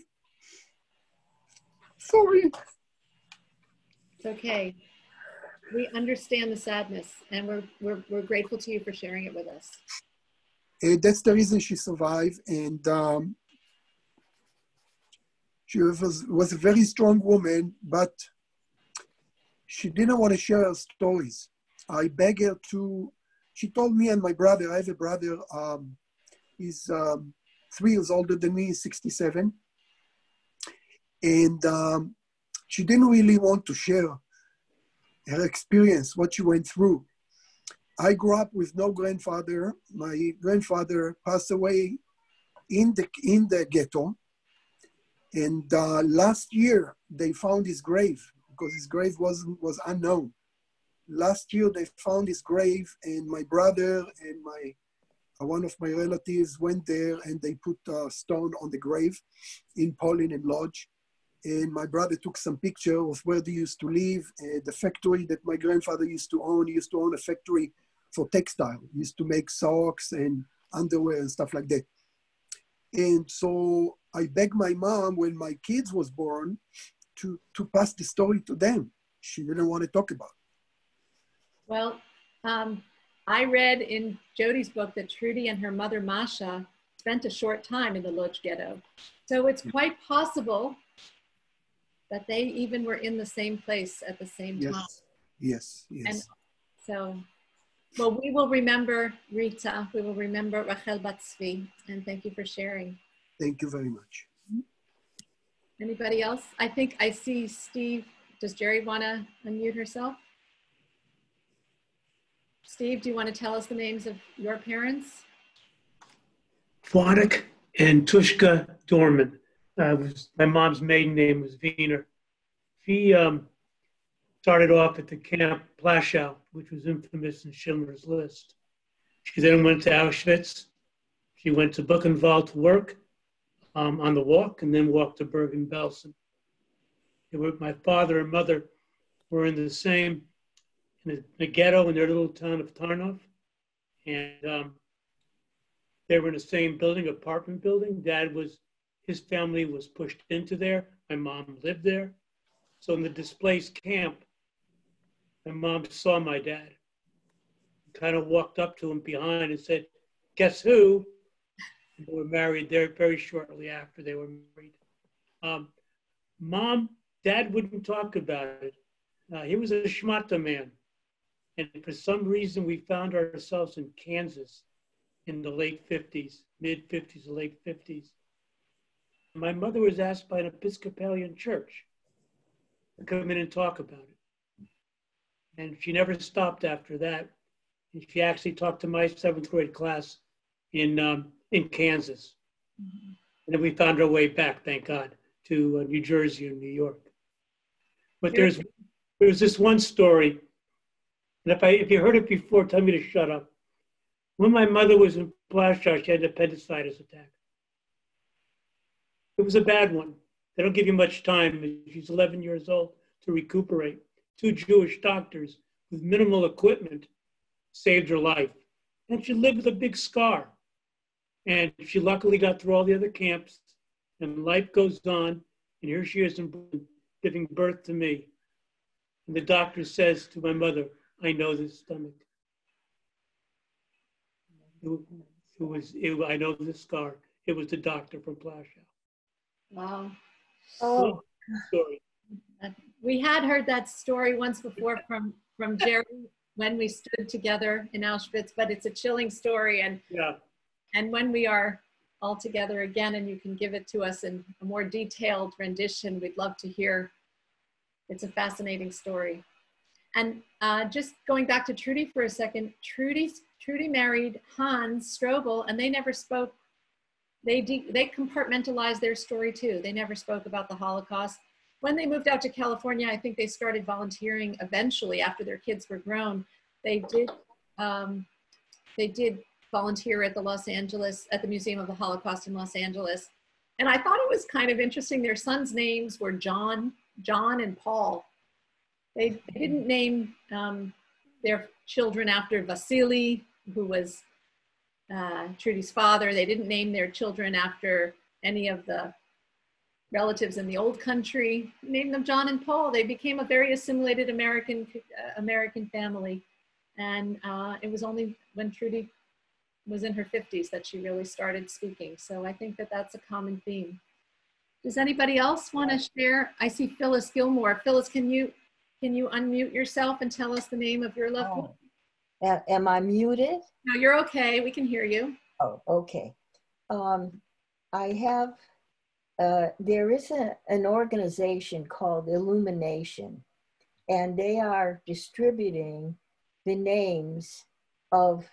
Sorry. It's okay. We understand the sadness, and we're grateful to you for sharing it with us. That's the reason she survived. And she was a very strong woman, but she didn't want to share her stories. I begged her to. She told me and my brother, I have a brother, he's 3 years older than me, 67. And she didn't really want to share her experience, what she went through. I grew up with no grandfather. My grandfather passed away in the ghetto. And last year, they found his grave, because his grave was unknown. Last year, they found his grave, and my brother and one of my relatives went there, and they put a stone on the grave in Moline and Lodz. and my brother took some picture of where they used to live. The factory that my grandfather used to own, he used to own a factory for textile. He used to make socks and underwear and stuff like that. And so I begged my mom when my kids was born to pass the story to them. She didn't want to talk about it. Well, I read in Jody's book that Trudy and her mother, Masha, spent a short time in the Lodz ghetto. So it's quite possible that they even were in the same place at the same time. Yes, yes. And so, well, we will remember Rita, we will remember Rachel Bat-Zvi, and thank you for sharing. Thank you very much. Anybody else? I think I see Steve. Does Jerry want to unmute herself? Steve, do you want to tell us the names of your parents? Vladek and Tushka Dorman. My mom's maiden name was Wiener. She started off at the camp Plaszow, which was infamous in Schindler's List. She then went to Auschwitz. She went to Buchenwald to work on the walk, and then walked to Bergen-Belsen. My father and mother were in the same, in a ghetto in their little town of Tarnov. And they were in the same building, apartment building. His family was pushed into there. My mom lived there. So in the displaced camp, my mom saw my dad, kind of walked up to him behind and said, "Guess who?" And they were married there very shortly after they were married. Dad wouldn't talk about it. He was a schmata man. And for some reason, we found ourselves in Kansas in the late 50s, mid 50s, late 50s. My mother was asked by an Episcopalian church to come in and talk about it. And she never stopped after that. And she actually talked to my 7th grade class in Kansas. Mm-hmm. And then we found our way back, thank God, to New Jersey and New York. But there's this one story, and if you heard it before, tell me to shut up. When my mother was in Plaszow, she had an appendicitis attack. It was a bad one. They don't give you much time. She's 11 years old to recuperate. 2 Jewish doctors with minimal equipment saved her life. And she lived with a big scar. And she luckily got through all the other camps, and life goes on. And here she is giving birth to me. And the doctor says to my mother, "I know this stomach. I know this scar." It was the doctor from Plaszow. Wow. Oh. Story. We had heard that story once before from Jerry when we stood together in Auschwitz, but it's a chilling story. And when we are all together again and you can give it to us in a more detailed rendition, we'd love to hear. It's a fascinating story. And just going back to Trudy for a second, Trudy married Hans Strobel, and they never spoke. They compartmentalized their story too. They never spoke about the Holocaust. When they moved out to California, I think they started volunteering eventually after their kids were grown. They did volunteer at the Museum of the Holocaust in Los Angeles. And I thought it was kind of interesting. Their sons' names were John and Paul. They didn't name their children after Vasily, who was Trudy's father. They didn't name their children after any of the relatives in the old country. They named them John and Paul. They became a very assimilated American family. And it was only when Trudy was in her 50s that she really started speaking. So I think that that's a common theme. Does anybody else want to share? I see Phyllis Gilmore. Phyllis, can you unmute yourself and tell us the name of your loved one? Am I muted? No, you're okay. We can hear you. Oh, okay. I have, there is an organization called Illumination, and they are distributing the names of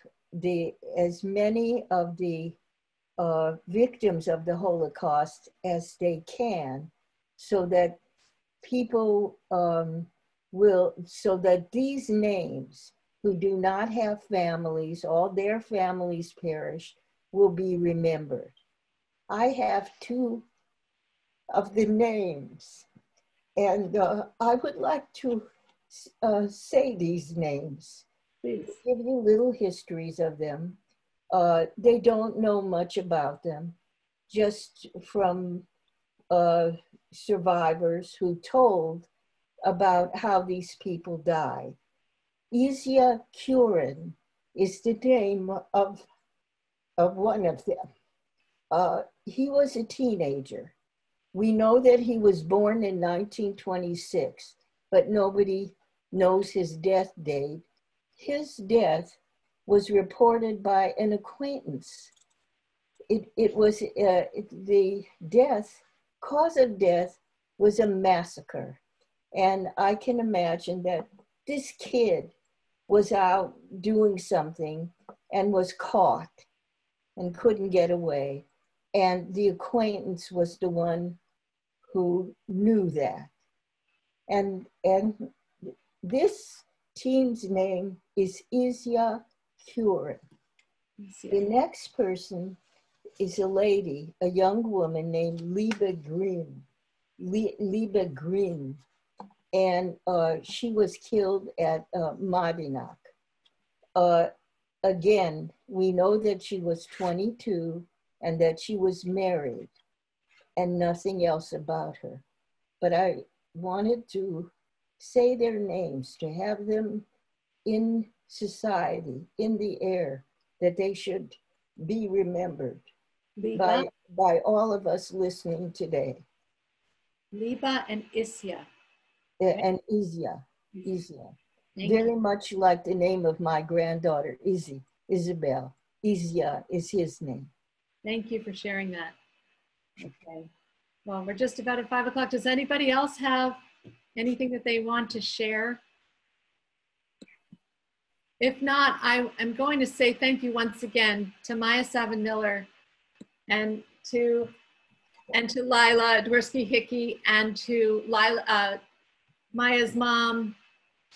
as many of the victims of the Holocaust as they can, so that people so that these names who do not have families, all their families perished, will be remembered. I have 2 of the names. And I would like to say these names. Please. Give you little histories of them. They don't know much about them, just from survivors who told about how these people died. Isia Curran is the name of one of them. He was a teenager. We know that he was born in 1926, but nobody knows his death date. His death was reported by an acquaintance. The cause of death was a massacre. And I can imagine that this kid was out doing something and was caught and couldn't get away. And the acquaintance was the one who knew that. And this team's name is Isia Curran. The next person is a lady, a young woman named Lila Green. And she was killed at Madinak. Again, we know that she was 22 and that she was married and nothing else about her. But I wanted to say their names, to have them in society, in the air, that they should be remembered by all of us listening today. Liba and Isia. And Isia. Very much like the name of my granddaughter, Isabel. Isia is his name. Thank you for sharing that. Okay. Well, we're just about at 5 o'clock. Does anybody else have anything that they want to share? If not, I am going to say thank you once again to Maya Savin Miller and to Lila Dworsky Hickey and to Maya's mom,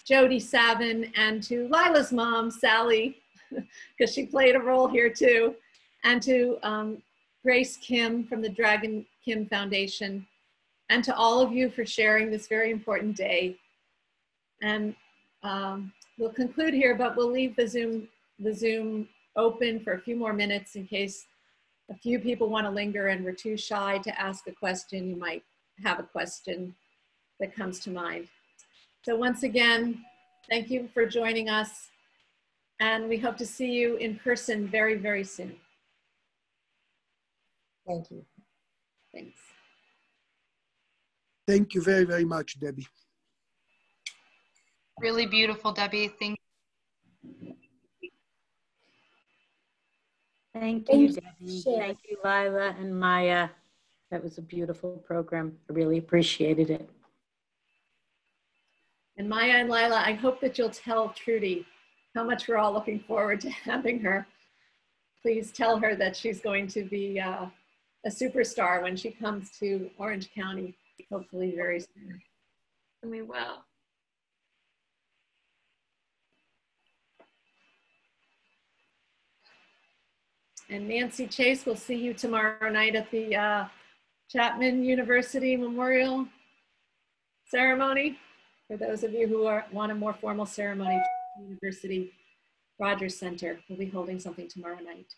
Jody Savin, and to Lila's mom, Sally, because she played a role here too, and to Grace Kim from the Dragon Kim Foundation, and to all of you for sharing this very important day. And we'll conclude here, but we'll leave the Zoom open for a few more minutes in case a few people want to linger and we're too shy to ask a question. You might have a question that comes to mind. So once again, thank you for joining us, and we hope to see you in person very, very soon. Thank you. Thanks. Thank you very, very much, Debbie. Really beautiful, Debbie. Thank you. Thank you, Debbie. Thank you, Lila and Maya. That was a beautiful program. I really appreciated it. And Maya and Lila, I hope that you'll tell Trudy how much we're all looking forward to having her. Please tell her that she's going to be a superstar when she comes to Orange County, hopefully very soon. And we will. And Nancy Chase, we'll see you tomorrow night at the Chapman University Memorial Ceremony. For those of you who want a more formal ceremony, University Rogers Center will be holding something tomorrow night.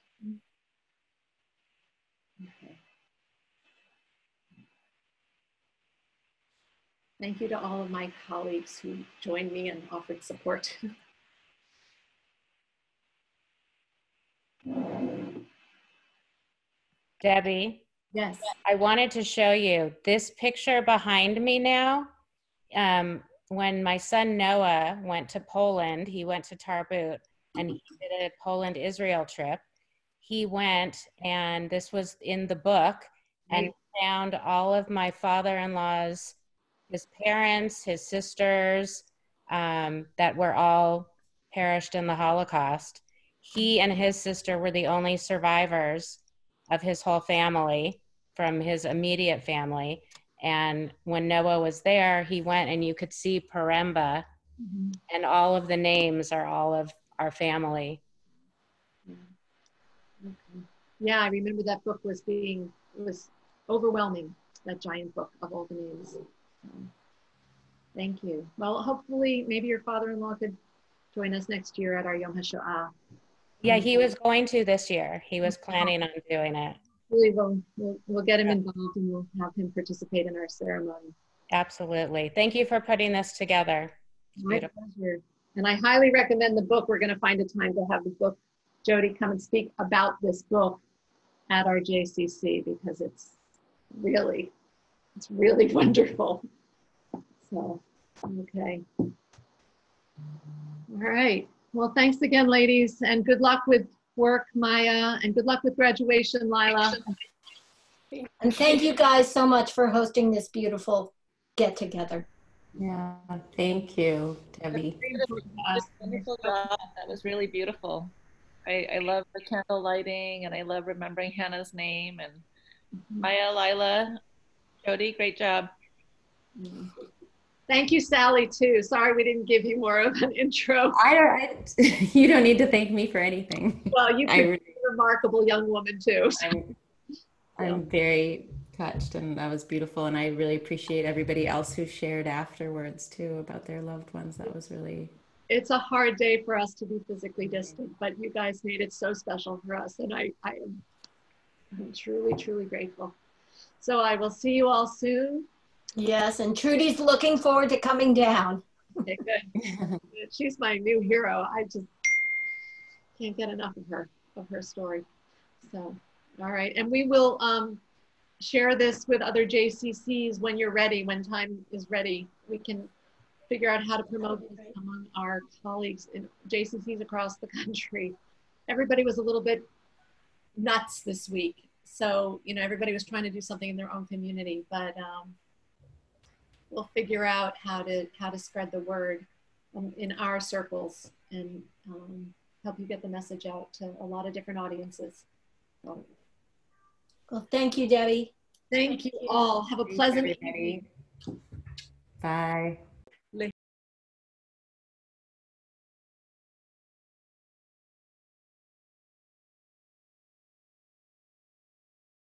Okay. Thank you to all of my colleagues who joined me and offered support. Debbie? Yes. I wanted to show you this picture behind me now. When my son Noah went to Poland, he went to Tarbut and he did a Poland-Israel trip. He went, and this was in the book, and found all of my father-in-law's, his parents, his sisters, that were all perished in the Holocaust. He and his sister were the only survivors of his whole family, from his immediate family. And when Noah was there, he went and you could see Paremba, and all of the names are all of our family. Yeah, I remember that book was overwhelming. that giant book of all the names. Thank you. Well, hopefully maybe your father-in-law could join us next year at our Yom HaShoah. Yeah, he was going to this year. He was planning on doing it. We'll get him involved and we'll have him participate in our ceremony. Absolutely. Thank you for putting this together. It's My beautiful. pleasure. And I highly recommend the book. We're going to find a time to have the book, Jody, come and speak about this book at our JCC because it's really wonderful. So, okay. All right. Well, thanks again, ladies, and good luck with work, Maya, and good luck with graduation, Lila. And thank you guys so much for hosting this beautiful get-together. Yeah, thank you, Debbie. Wonderful job. That was really beautiful. I love the candle lighting, and I love remembering Hannah's name. And Maya, Lila, Jody, great job. Thank you, Sally, too. Sorry we didn't give you more of an intro. You don't need to thank me for anything. Well, you could be a remarkable young woman, too. So. I'm very touched, and that was beautiful. And I really appreciate everybody else who shared afterwards, too, about their loved ones. That was really... It's a hard day for us to be physically distant, but you guys made it so special for us. And I'm truly, truly grateful. So I will see you all soon. Yes, and Trudy's looking forward to coming down. Okay, good. She's my new hero. I just can't get enough of her story. So, all right. And we will share this with other JCCs when you're ready, when time is ready. We can figure out how to promote this among our colleagues in JCCs across the country. Everybody was a little bit nuts this week. So, everybody was trying to do something in their own community, but we'll figure out how to spread the word in our circles and help you get the message out to a lot of different audiences. So, well, thank you, Debbie. Thank you all. Have a pleasant evening. Bye.